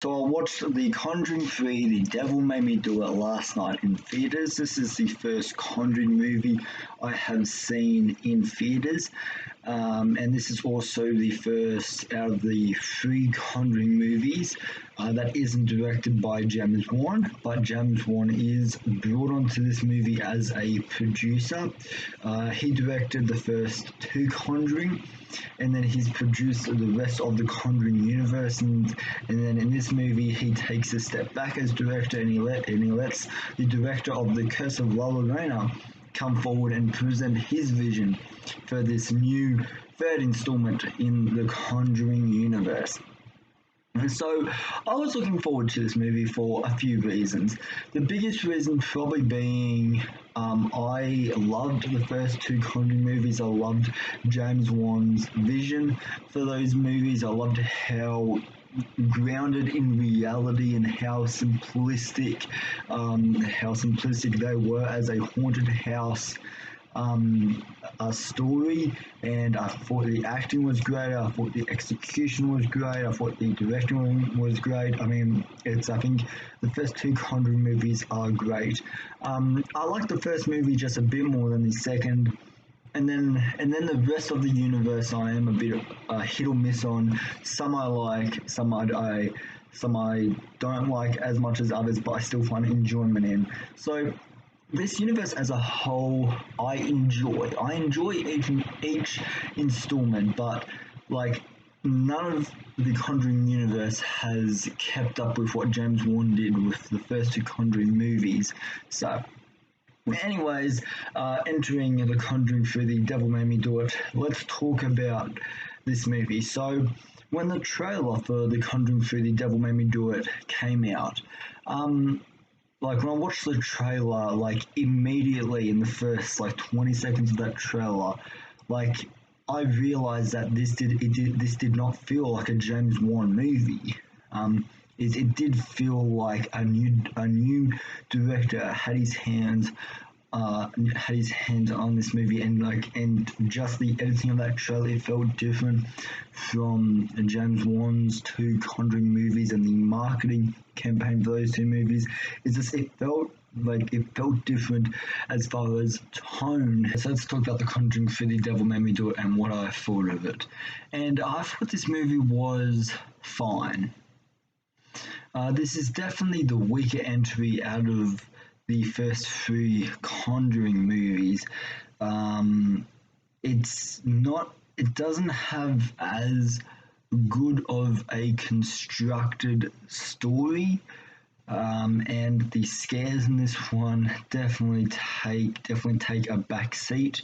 So I watched The Conjuring 3, The Devil Made Me Do It last night in theatres. This is the first Conjuring movie I have seen in theatres. And this is also the first out of the three Conjuring movies that isn't directed by James Wan, but James Wan is brought onto this movie as a producer. He directed the first two Conjuring, and then he's produced the rest of the Conjuring universe, and then in this movie he takes a step back as director, and he lets the director of The Curse of La Llorona come forward and present his vision for this new third installment in the Conjuring universe. And so I was looking forward to this movie for a few reasons. The biggest reason probably being I loved the first two Conjuring movies. I loved James Wan's vision for those movies. I loved how grounded in reality and how simplistic they were as a haunted house a story, and I thought the acting was great. I thought the execution was great. I thought the direction was great. I think the first two Conjuring movies are great. I like the first movie just a bit more than the second. And then the rest of the universe I am a bit hit or miss on. Some I like, some I don't like as much as others, but I still find enjoyment in. So this universe as a whole, I enjoy. I enjoy each installment, but like none of the Conjuring universe has kept up with what James Wan did with the first two Conjuring movies. So, anyways, entering The Conjuring through The Devil Made Me Do It, let's talk about this movie. So, when the trailer for The Conjuring through The Devil Made Me Do It came out, like when I watched the trailer, like immediately in the first like 20 seconds of that trailer, like I realized that this did not feel like a James Wan movie. It did feel like a new director had his hands on this movie, and just the editing of that trailer, it felt different from James Wan's two Conjuring movies, and the marketing campaign for those two movies. It felt different as far as tone. So let's talk about The Conjuring for The Devil Made Me Do It and what I thought of it. And I thought this movie was fine. This is definitely the weaker entry out of the first three Conjuring movies. It's not. It doesn't have as good of a constructed story, and the scares in this one definitely take a back seat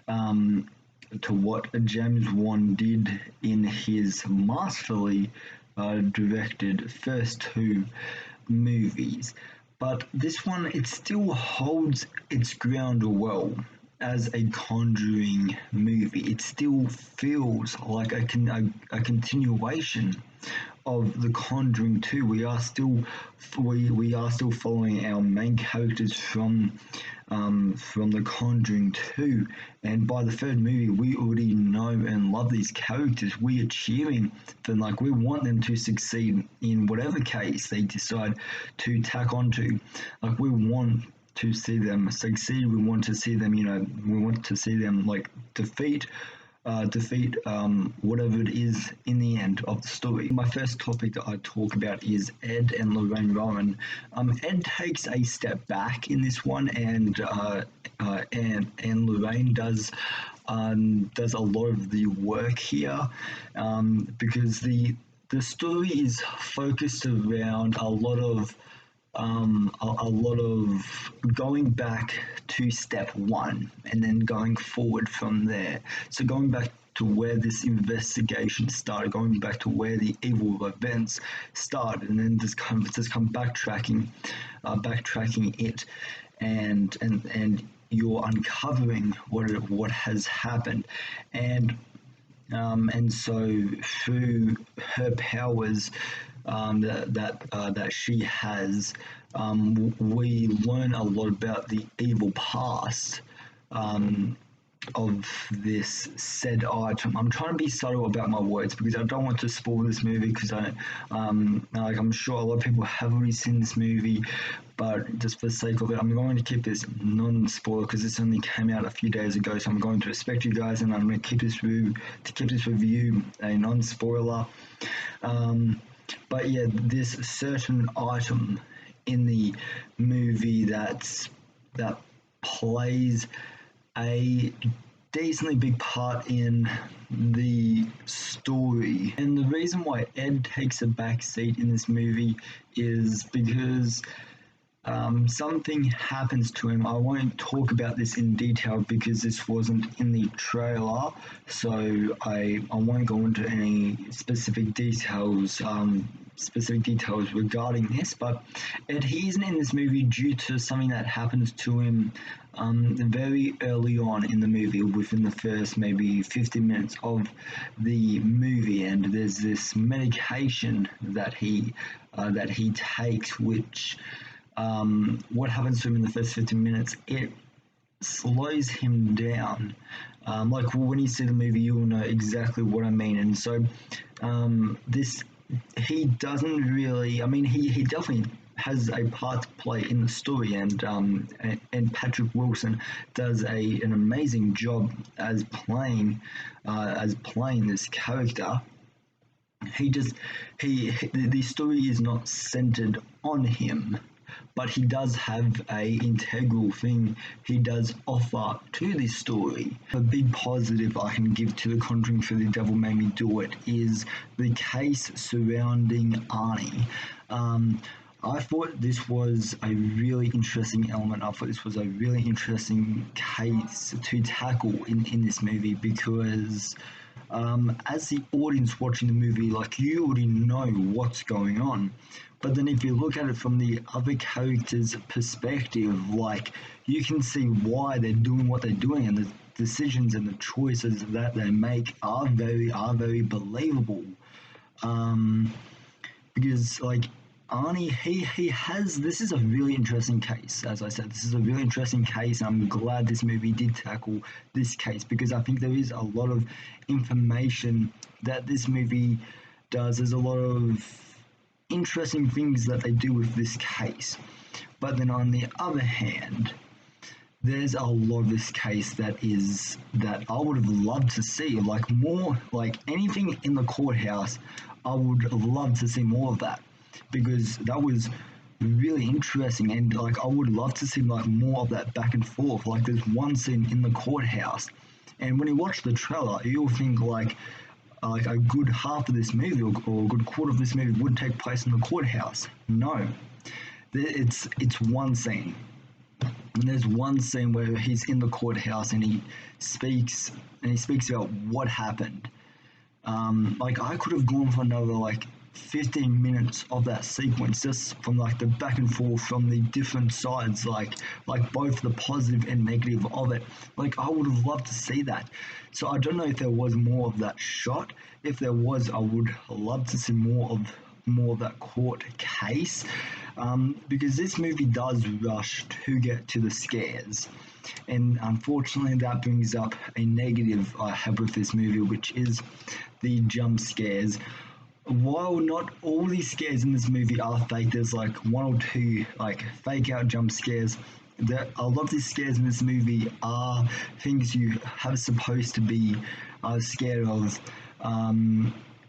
to what James Wan did in his masterfully directed first two movies. But this one, it still holds its ground well as a Conjuring movie. It still feels like a continuation of The Conjuring 2. We are still following our main characters from The Conjuring 2, and by the third movie we already know and love these characters. We are cheering for them, like we want them to succeed in whatever case they decide to tack onto. Like we want to see them succeed. We want to see them, we want to see them like defeat whatever it is in the end of the story. My first topic that I talk about is Ed and Lorraine Rowan. Ed takes a step back in this one, and Lorraine does a lot of the work here, because the story is focused around a lot of going back to step one and then going forward from there. So going back to where this investigation started, going back to where the evil events started, and then just come backtracking it, and you're uncovering what has happened, and so through her powers that she has, we learn a lot about the evil past of this said item. I'm trying to be subtle about my words because I don't want to spoil this movie because like I'm sure a lot of people have already seen this movie, but just for the sake of it, I'm going to keep this non-spoiler because this only came out a few days ago. So I'm going to respect you guys, and I'm going to keep this review a non-spoiler. But yeah, this certain item in the movie that plays a decently big part in the story. And the reason why Ed takes a back seat in this movie is because something happens to him. I won't talk about this in detail because this wasn't in the trailer, so I won't go into any specific details. Regarding this, but Ed, he isn't in this movie due to something that happens to him very early on in the movie, within the first maybe 15 minutes of the movie, and there's this medication that he takes, which what happens to him in the first 15 minutes, it slows him down. Like when you see the movie, you'll know exactly what I mean. And so this, he doesn't really. I mean, he definitely has a part to play in the story, and Patrick Wilson does an amazing job as playing this character. He just the story is not centered on him, but he does have a integral thing he does offer to this story. A big positive I can give to The Conjuring for The Devil Made Me Do It is the case surrounding Arnie. I thought this was a really interesting element. I thought this was a really interesting case to tackle in this movie because as the audience watching the movie, like you already know what's going on. But then if you look at it from the other characters' perspective, like you can see why they're doing what they're doing, and the decisions and the choices that they make are very believable. Because like Arnie, he has, this is a really interesting case. As I said, this is a really interesting case. I'm glad this movie did tackle this case because I think there is a lot of information that this movie does. There's a lot of interesting things that they do with this case. But then on the other hand, there's a lot of this case that I would have loved to see, like more, like anything in the courthouse. I would have loved to see more of that because that was really interesting, and like I would love to see like more of that back and forth. Like there's one scene in the courthouse, and when you watch the trailer, you'll think like a good half of this movie or a good quarter of this movie would take place in the courthouse. No, it's one scene. And there's one scene where he's in the courthouse and he speaks about what happened. Like I could have gone for another like 15 minutes of that sequence just from like the back and forth from the different sides, like both the positive and negative of it. Like I would have loved to see that. So I don't know if there was more of that shot. If there was, I would love to see more of that court case, because this movie does rush to get to the scares. And unfortunately, that brings up a negative I have with this movie, which is the jump scares. While not all these scares in this movie are fake, there's like one or two like fake out jump scares. A lot of these scares in this movie are things you have supposed to be scared of.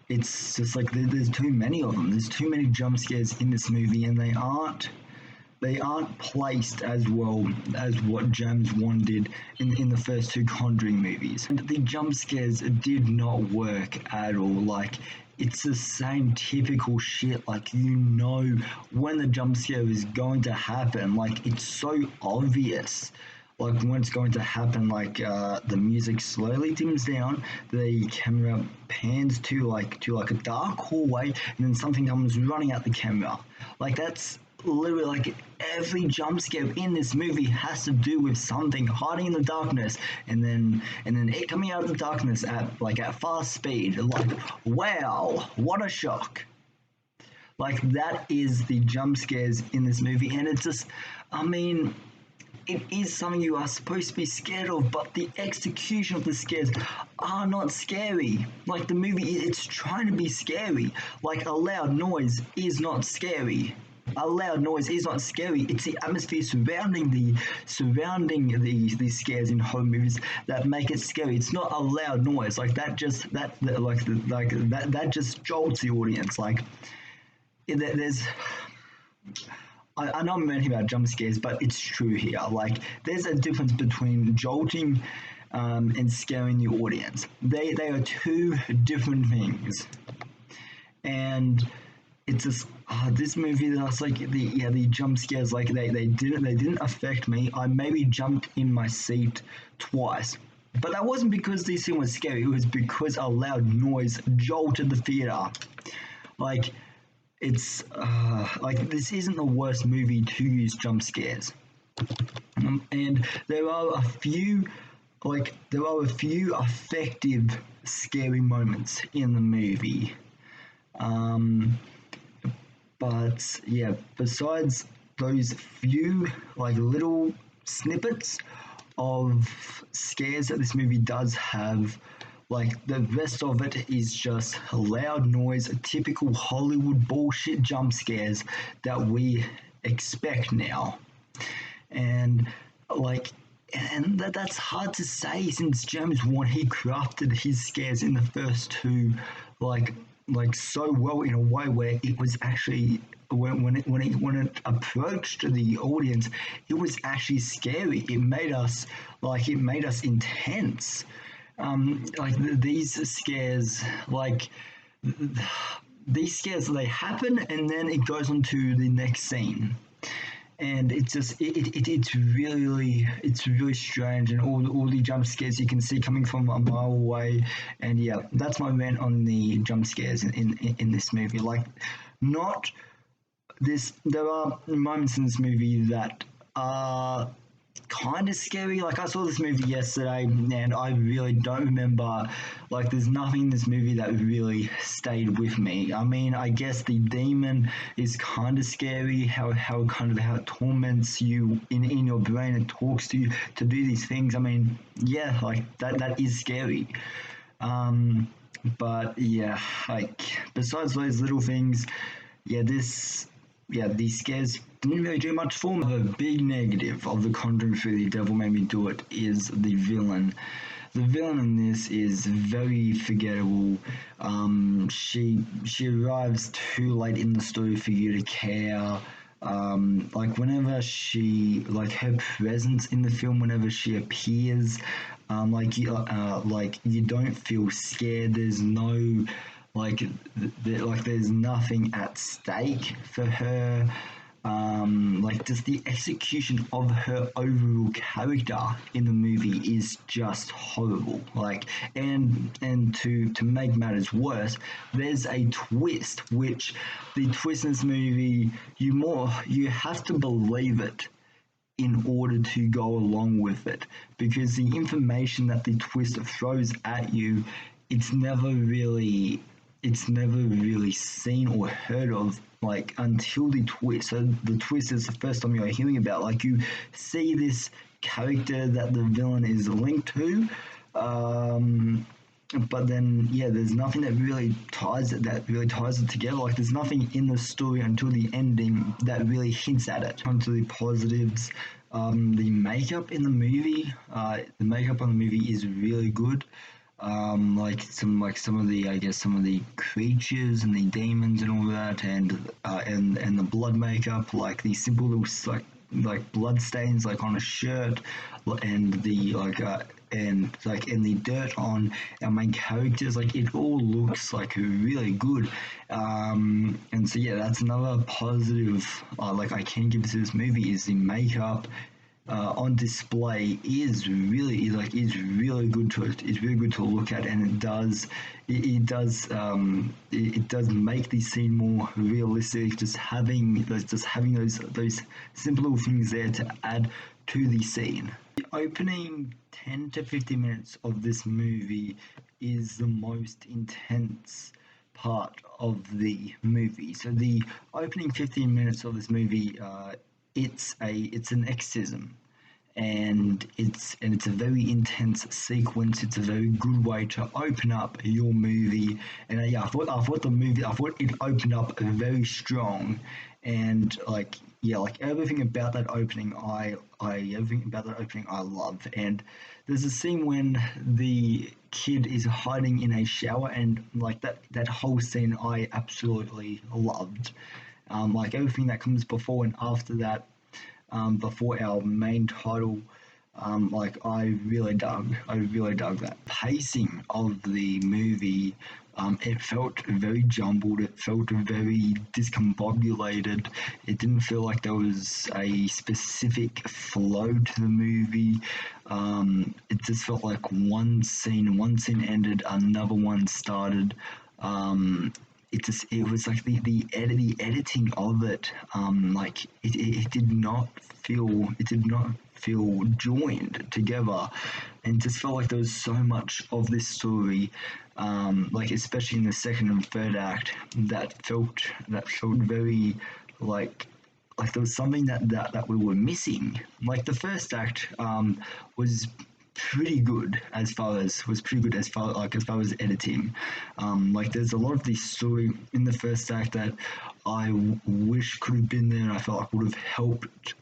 It's just like there's too many of them. There's too many jump scares in this movie, and they aren't placed as well as what James Wan did in the first two Conjuring movies. And the jump scares did not work at all. Like it's the same typical shit. Like you know when the jump scare is going to happen. Like it's so obvious. Like when it's going to happen, like the music slowly dims down, the camera pans to a dark hallway, and then something comes running at the camera. Like that's literally like every jump scare in this movie has to do with something hiding in the darkness, and then it coming out of the darkness at fast speed. Like wow, what a shock! Like that is the jump scares in this movie, and it's just, I mean, it is something you are supposed to be scared of, but the execution of the scares are not scary. Like the movie, it's trying to be scary. Like a loud noise is not scary. A loud noise is not scary. It's the atmosphere surrounding the scares in horror movies that make it scary. It's not a loud noise like that. That just jolts the audience. Like there's I know I'm ranting about jump scares, but it's true here. Like, there's a difference between jolting and scaring the audience. They are two different things, and it's just this movie. That's like the jump scares. Like they didn't affect me. I maybe jumped in my seat twice. But that wasn't because the scene was scary. It was because a loud noise jolted the theater. Like it's like this isn't the worst movie to use jump scares, and there are a few effective scary moments in the movie, but yeah, besides those few like little snippets of scares that this movie does have, like the rest of it is just loud noise, typical Hollywood bullshit jump scares that we expect now. And like that's hard to say since James Wan he crafted his scares in the first two like so well in a way where it was actually when it approached the audience, it was actually scary. It made us intense. These scares, these scares, they happen and then it goes on to the next scene, and it's really strange, and all the jump scares you can see coming from a mile away. And yeah, that's my rant on the jump scares in this movie. Like, not this there are moments in this movie that are kind of scary. Like, I saw this movie yesterday and I really don't remember, like, there's nothing in this movie that really stayed with me. I mean, I guess the demon is kind of scary, how it torments you in your brain and talks to you to do these things. I mean, yeah, like that is scary. But yeah, like, besides those little things, yeah, these scares didn't really do much for me. The big negative of The Conjuring 3, The Devil Made Me Do It, is the villain. The villain in this is very forgettable. She arrives too late in the story for you to care. Like whenever her presence in the film, whenever she appears, like you don't feel scared. There's no there's nothing at stake for her. Like, just the execution of her overall character in the movie is just horrible. Like, and to make matters worse, there's a twist, which the twist in this movie, you have to believe it in order to go along with it, because the information that the twist throws at you, it's never really seen or heard of, like, until the twist. So the twist is the first time you're hearing about. Like, you see this character that the villain is linked to, but then yeah, there's nothing that really ties it together. Like, there's nothing in the story until the ending that really hints at it. Onto the positives. The makeup in the movie, the makeup on the movie is really good. Some of the creatures and the demons and all that, and the blood makeup, like the simple little like blood stains like on a shirt, and the dirt on our main characters, like it all looks like really good. And so yeah, that's another positive like I can give to this movie, is the makeup on display is really good to look at, and it does make the scene more realistic, just having those simple little things there to add to the scene. The opening 10 to 15 minutes of this movie is the most intense part of the movie. So the opening 15 minutes of this movie, it's an exorcism. and it's a very intense sequence. It's a very good way to open up your movie. And yeah, I thought it opened up very strong, and like yeah, like everything about that opening I love. And there's a scene when the kid is hiding in a shower, and like that whole scene I absolutely loved. Like everything that comes before and after that, before our main title. Like I really dug that pacing of the movie. It felt very jumbled. It felt very discombobulated. It didn't feel like there was a specific flow to the movie. It just felt like one scene ended, another one started. It was like the editing of it, like it did not feel joined together, and just felt like there was so much of this story, like especially in the second and third act, that felt very like there was something that we were missing. Like the first act, was pretty good as far as editing. Like there's a lot of this story in the first act that wish could have been there, and I felt like would have helped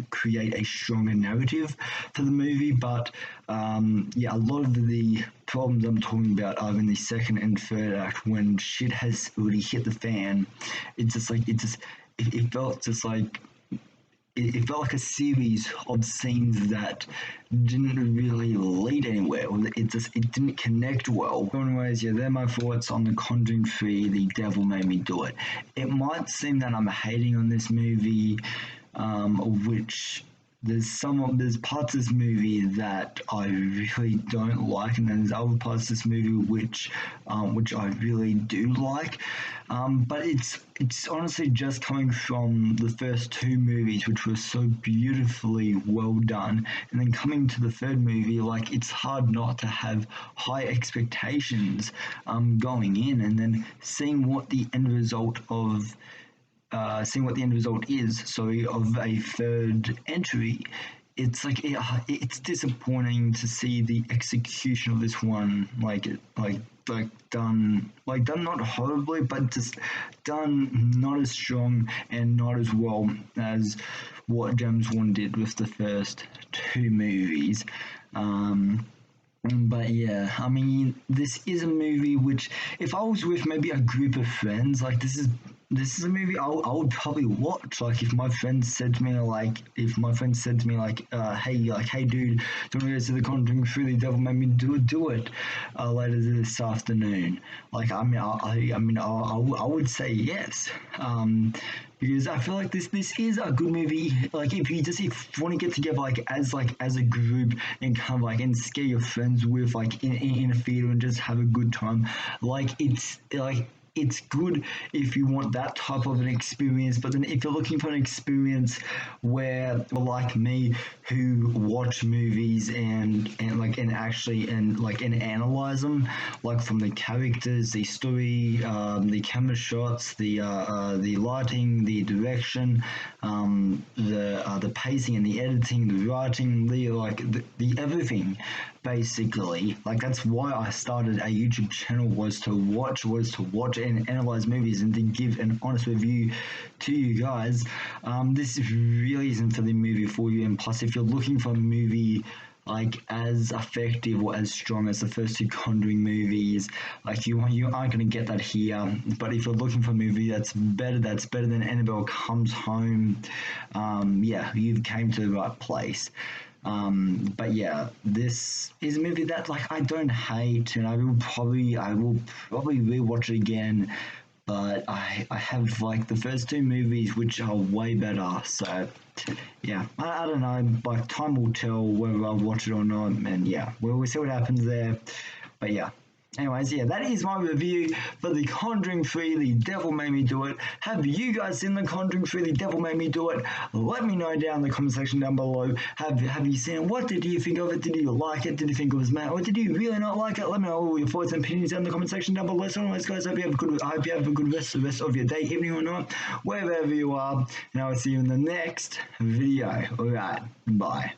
create a stronger narrative for the movie. But yeah, a lot of the problems I'm talking about are in the second and third act when shit has already hit the fan. It felt just like it felt like a series of scenes that didn't really lead anywhere. It didn't connect well. Anyways, yeah, they're my thoughts on The Conjuring 3, The Devil Made Me Do It. It might seem that I'm hating on this movie, which there's parts of this movie that I really don't like, and then there's other parts of this movie which I really do like. But it's honestly just coming from the first two movies, which were so beautifully well done, and then coming to the third movie, like it's hard not to have high expectations going in, and then seeing what the end result is, sorry, of a third entry. It's disappointing to see the execution of this one, done not horribly, but just done not as strong and not as well as what James Wan did with the first two movies. But yeah, I mean, this is a movie which, if I was with maybe a group of friends, like this is a movie I would probably watch. Like if my friend said to me hey dude, do you want to go to The Conjuring 3? The Devil Made Me Do it later this afternoon. Like I would say yes. Because I feel like this is a good movie. Like if you want to get together as a group and kind of and scare your friends with in a theater and just have a good time. It's good if you want that type of an experience, but then if you're looking for an experience where, like me, who watch movies and analyze them, like from the characters, the story, the camera shots, the lighting, the direction, the pacing and the editing, the writing, the everything. Basically, that's why I started a YouTube channel, was to watch and analyze movies and to give an honest review to you guys. This really isn't for the movie for you, and plus, if you're looking for a movie as effective or as strong as the first two Conjuring movies, you aren't going to get that here. But if you're looking for a movie that's better than Annabelle Comes Home, yeah, you've came to the right place. But yeah, this is a movie that I don't hate, and I will probably rewatch it again. But I have the first two movies, which are way better. So yeah, I don't know. Time will tell whether I'll watch it or not, and yeah, we'll see what happens there. But yeah. Anyways, yeah, that is my review for The Conjuring 3, The Devil Made Me Do It. Have you guys seen The Conjuring 3, The Devil Made Me Do It? Let me know down in the comment section down below. Have you seen it? What did you think of it? Did you like it? Did you think it was mad? Or did you really not like it? Let me know all your thoughts and opinions down in the comment section down below. So anyways, guys, I hope you have a good rest of your day, evening or night, wherever you are. And I will see you in the next video. Alright, bye.